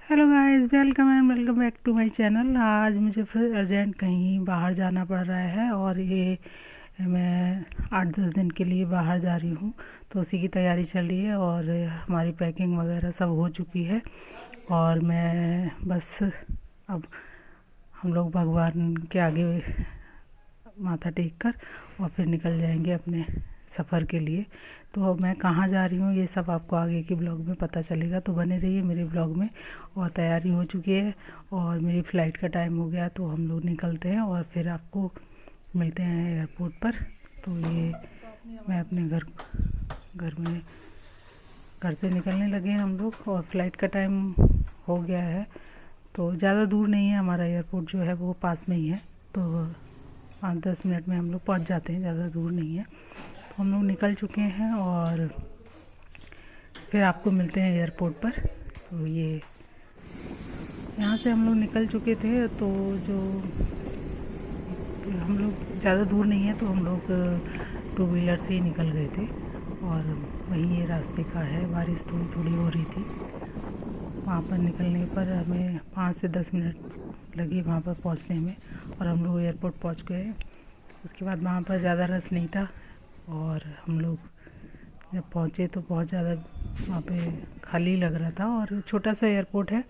Hello guys, welcome and welcome back to my channel. आज मुझे फिर अर्जेंट कहीं बाहर जाना पड़ रहा है और ये मैं 8-10 दिन के लिए बाहर जा रही हूँ, तो उसी की तैयारी चल रही है और हमारी पैकिंग वगैरह सब हो चुकी है। और मैं बस अब हम लोग भगवान के आगे माथा टेक कर और फिर निकल जाएंगे अपने सफ़र के लिए। तो मैं कहाँ जा रही हूँ ये सब आपको आगे के ब्लॉग में पता चलेगा, तो बने रहिए मेरे ब्लॉग में। और तैयारी हो चुकी है और मेरी फ़्लाइट का टाइम हो गया, तो हम लोग निकलते हैं और फिर आपको मिलते हैं एयरपोर्ट पर। तो ये मैं अपने घर से निकलने लगे हैं हम लोग और फ़्लाइट का टाइम हो गया है। तो ज़्यादा दूर नहीं है, हमारा एयरपोर्ट जो है वो पास में ही है, तो 5-10 मिनट में हम लोग पहुँच जाते हैं, ज़्यादा दूर नहीं है। तो हम लोग निकल चुके हैं और फिर आपको मिलते हैं एयरपोर्ट पर। तो ये यहाँ से हम लोग निकल चुके थे, तो जो हम लोग ज़्यादा दूर नहीं है, तो हम लोग 2 व्हीलर से ही निकल गए थे और वही ये रास्ते का है। बारिश थोड़ी थोड़ी हो रही थी। वहाँ पर निकलने पर हमें 5 से 10 मिनट लगे वहाँ पर पहुँचने में और हम लोग एयरपोर्ट पहुँच गए। उसके बाद वहाँ पर ज़्यादा रश नहीं था और हम लोग जब पहुँचे तो बहुत ज़्यादा वहाँ पे खाली लग रहा था। और छोटा सा एयरपोर्ट है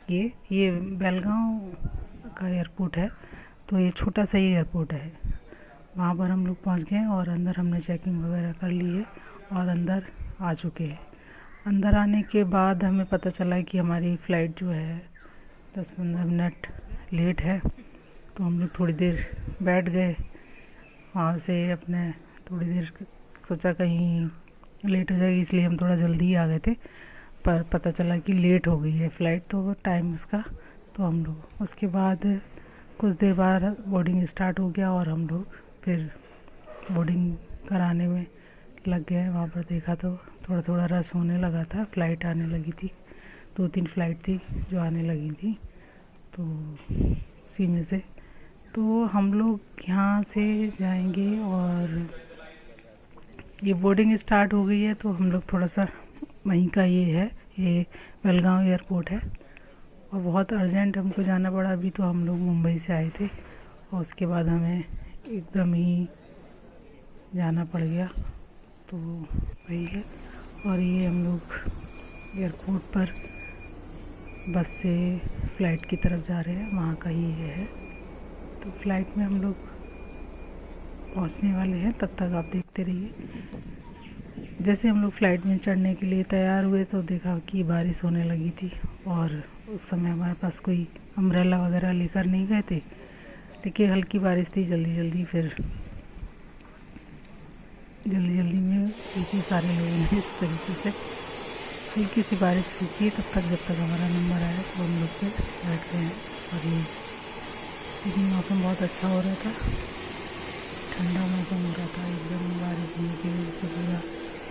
ये बेलगांव का एयरपोर्ट है, तो ये छोटा सा ही एयरपोर्ट है। वहाँ पर हम लोग पहुँच गए और अंदर हमने चेकिंग वगैरह कर ली है और अंदर आ चुके हैं। अंदर आने के बाद हमें पता चला कि हमारी फ़्लाइट जो है 10-15 मिनट लेट है। तो हम लोग थोड़ी देर बैठ गए वहाँ से, अपने थोड़ी देर सोचा कहीं लेट हो जाएगी, इसलिए हम थोड़ा जल्दी ही आ गए थे। पर पता चला कि लेट हो गई है फ़्लाइट, तो टाइम उसका। तो हम लोग उसके बाद कुछ देर बाद बोर्डिंग स्टार्ट हो गया और हम लोग फिर बोर्डिंग कराने में लग गए। वहाँ पर देखा तो थोड़ा थोड़ा रश होने लगा था, फ़्लाइट आने लगी थी। 2-3 फ़्लाइट थी जो आने लगी थी, तो उसी में से तो हम लोग यहाँ से जाएंगे और ये बोर्डिंग स्टार्ट हो गई है। तो हम लोग थोड़ा सा वहीं का ये बेलगांव एयरपोर्ट है और बहुत अर्जेंट हमको जाना पड़ा। अभी तो हम लोग मुंबई से आए थे और उसके बाद हमें एकदम ही जाना पड़ गया, तो वही है। और ये हम लोग एयरपोर्ट पर बस से फ़्लाइट की तरफ जा रहे हैं, वहाँ का ही ये है। तो फ़्लाइट में हम लोग पहुँचने वाले हैं, तब तक आप देखते रहिए। जैसे हम लोग फ़्लाइट में चढ़ने के लिए तैयार हुए तो देखा कि बारिश होने लगी थी और उस समय हमारे पास कोई अम्ब्रेला वगैरह लेकर नहीं गए थे, लेकिन हल्की बारिश थी। जल्दी में देखिए सारे लोगों ने इस तरीके से हल्की सी बारिश रुकी तब तक, जब तक हमारा नंबर आया तो हम लोग फिर बैठ गए हैं। और ये लेकिन मौसम बहुत अच्छा हो रहा था, ठंडा मौसम हो रहा था एकदम। बारिश होने की वजह से पूरा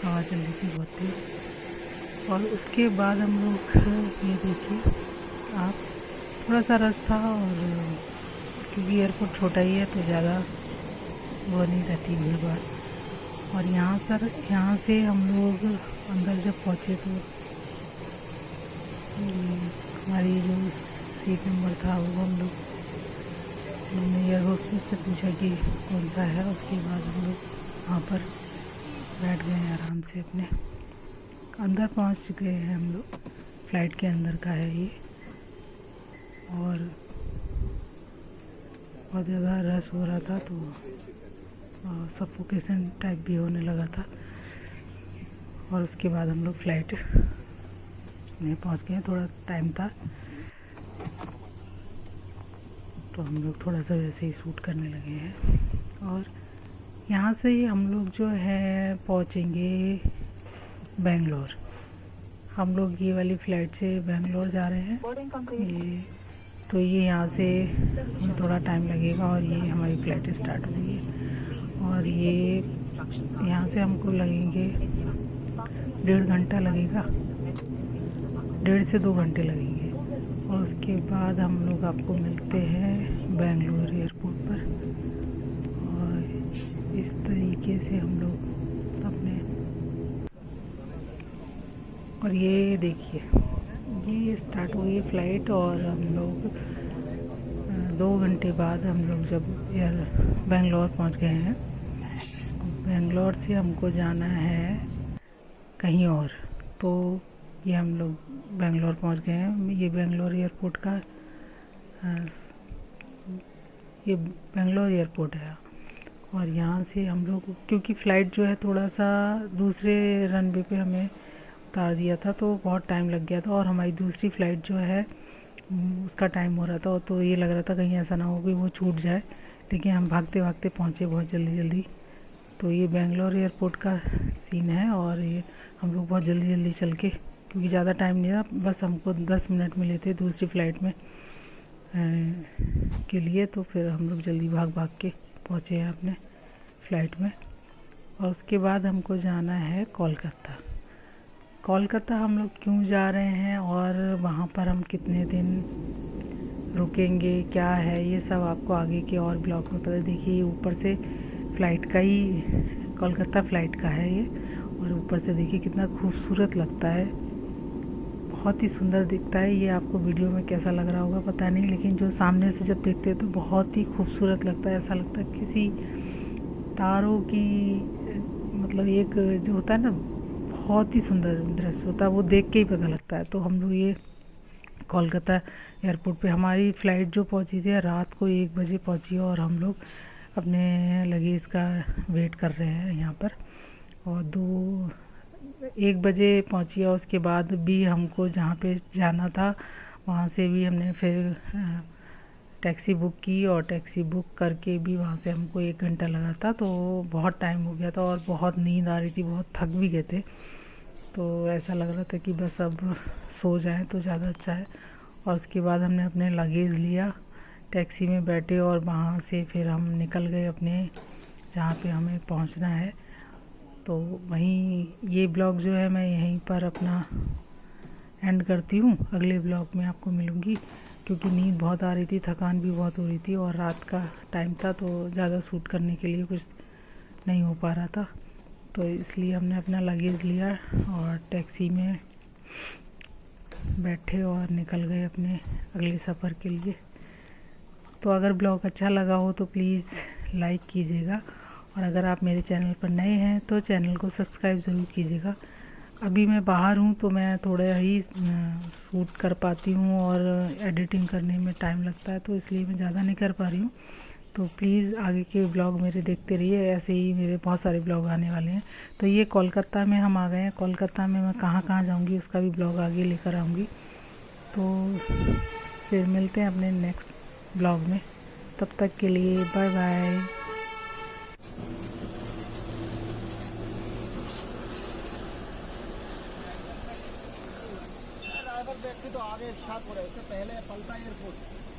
हवा चल रही थी बहुत तेज़। और उसके बाद हम लोग ये देखिए आप, थोड़ा सा रश था और क्योंकि एयरपोर्ट छोटा ही है तो ज़्यादा वो नहीं रहती भीड़ भाड़। और यहाँ से हम लोग अंदर जब पहुँचे तो हमारी जो सीट नंबर था वो हमने एयर होस्टेस से पूछा कि कौन सा है। उसके बाद हम लोग वहाँ पर बैठ गए आराम से, अपने अंदर पहुँच चुके हैं हम लोग। फ़्लाइट के अंदर का है ये और बहुत ज़्यादा रश हो रहा था, तो सफोकेशन टाइप भी होने लगा था। और उसके बाद हम लोग फ़्लाइट में पहुँच गए, थोड़ा टाइम था तो हम लोग थोड़ा सा वैसे ही शूट करने लगे हैं। और यहाँ से ही हम लोग जो है पहुँचेंगे बेंगलोर। हम लोग ये वाली फ़्लाइट से बेंगलोर जा रहे हैं। ये यहाँ से हमें थोड़ा टाइम लगेगा और ये हमारी फ़्लाइट स्टार्ट हो गई है। और ये यहाँ से हमको लगेंगे 1.5 घंटा लगेगा, 1.5 से 2 घंटे लगेंगे। और उसके बाद हम लोग आपको मिलते हैं बेंगलोर एयरपोर्ट पर। और इस तरीके से हम लोग अपने, और ये देखिए ये बजे स्टार्ट हुई फ़्लाइट और हम लोग 2 घंटे बाद हम लोग जब बेंगलोर पहुंच गए हैं। बेंगलोर से हमको जाना है कहीं और, तो ये हम लोग बेंगलोर पहुंच गए हैं। ये बेंगलोर एयरपोर्ट का ये बेंगलोर एयरपोर्ट है और यहाँ से हम लोग, क्योंकि फ़्लाइट जो है थोड़ा सा दूसरे रनवे पे हमें उतार दिया था तो बहुत टाइम लग गया था और हमारी दूसरी फ़्लाइट जो है उसका टाइम हो रहा था, तो ये लग रहा था कहीं ऐसा ना हो कि वो छूट जाए, लेकिन हम भागते भागते पहुँचे बहुत जल्दी। तो ये बेंगलोर एयरपोर्ट का सीन है और ये हम लोग बहुत जल्दी चल के, क्योंकि ज़्यादा टाइम नहीं था, बस हमको 10 मिनट मिले थे दूसरी फ़्लाइट में के लिए, तो फिर हम लोग जल्दी भाग के पहुँचे हैं अपने फ़्लाइट में। और उसके बाद हमको जाना है कोलकाता हम लोग क्यों जा रहे हैं और वहाँ पर हम कितने दिन रुकेंगे, क्या है, ये सब आपको आगे के और ब्लॉग में पता। देखिए ऊपर से फ़्लाइट का ही, कोलकाता फ़्लाइट का है ये, और ऊपर से देखिए कितना खूबसूरत लगता है, बहुत ही सुंदर दिखता है। ये आपको वीडियो में कैसा लग रहा होगा पता नहीं, लेकिन जो सामने से जब देखते हैं तो बहुत ही खूबसूरत लगता है। ऐसा लगता है किसी तारों की, मतलब एक जो होता है ना, बहुत ही सुंदर दृश्य होता है, वो देख के ही पता लगता है। तो हम लोग ये कोलकाता एयरपोर्ट पे, हमारी फ़्लाइट जो पहुंची थी रात को 1 बजे पहुंची और हम लोग अपने लगेज का वेट कर रहे हैं यहाँ पर, और 1 बजे पहुंची और उसके बाद भी हमको जहाँ पे जाना था वहाँ से भी हमने फिर टैक्सी बुक की, और टैक्सी बुक करके भी वहाँ से हमको 1 घंटा लगा था, तो बहुत टाइम हो गया था और बहुत नींद आ रही थी, बहुत थक भी गए थे, तो ऐसा लग रहा था कि बस अब सो जाएं तो ज़्यादा अच्छा है। और उसके बाद हमने अपने लगेज लिया, टैक्सी में बैठे और वहाँ से फिर हम निकल गए अपने जहाँ पे हमें पहुँचना है। तो वहीं ये ब्लॉग जो है मैं यहीं पर अपना एंड करती हूँ। अगले ब्लॉग में आपको मिलूँगी, क्योंकि नींद बहुत आ रही थी, थकान भी बहुत हो रही थी और रात का टाइम था, तो ज़्यादा शूट करने के लिए कुछ नहीं हो पा रहा था, तो इसलिए हमने अपना लगेज लिया और टैक्सी में बैठे और निकल गए अपने अगले सफ़र के लिए। तो अगर ब्लॉग अच्छा लगा हो तो प्लीज़ लाइक कीजिएगा, और अगर आप मेरे चैनल पर नए हैं तो चैनल को सब्सक्राइब ज़रूर कीजिएगा। अभी मैं बाहर हूँ तो मैं थोड़ा ही शूट कर पाती हूँ और एडिटिंग करने में टाइम लगता है, तो इसलिए मैं ज़्यादा नहीं कर पा रही हूँ। तो प्लीज़ आगे के ब्लॉग मेरे देखते रहिए, ऐसे ही मेरे बहुत सारे ब्लॉग आने वाले हैं। तो ये कोलकाता में हम आ गए हैं, कोलकाता में मैं कहाँ कहाँ जाऊँगी उसका भी ब्लॉग आगे लेकर आऊँगी। तो फिर मिलते हैं अपने नेक्स्ट ब्लॉग में, तब तक के लिए बाय बाय। ड्राइवर व्यक्ति तो आगे एक साथ हो रहे, उससे पहले पलता एयरपोर्ट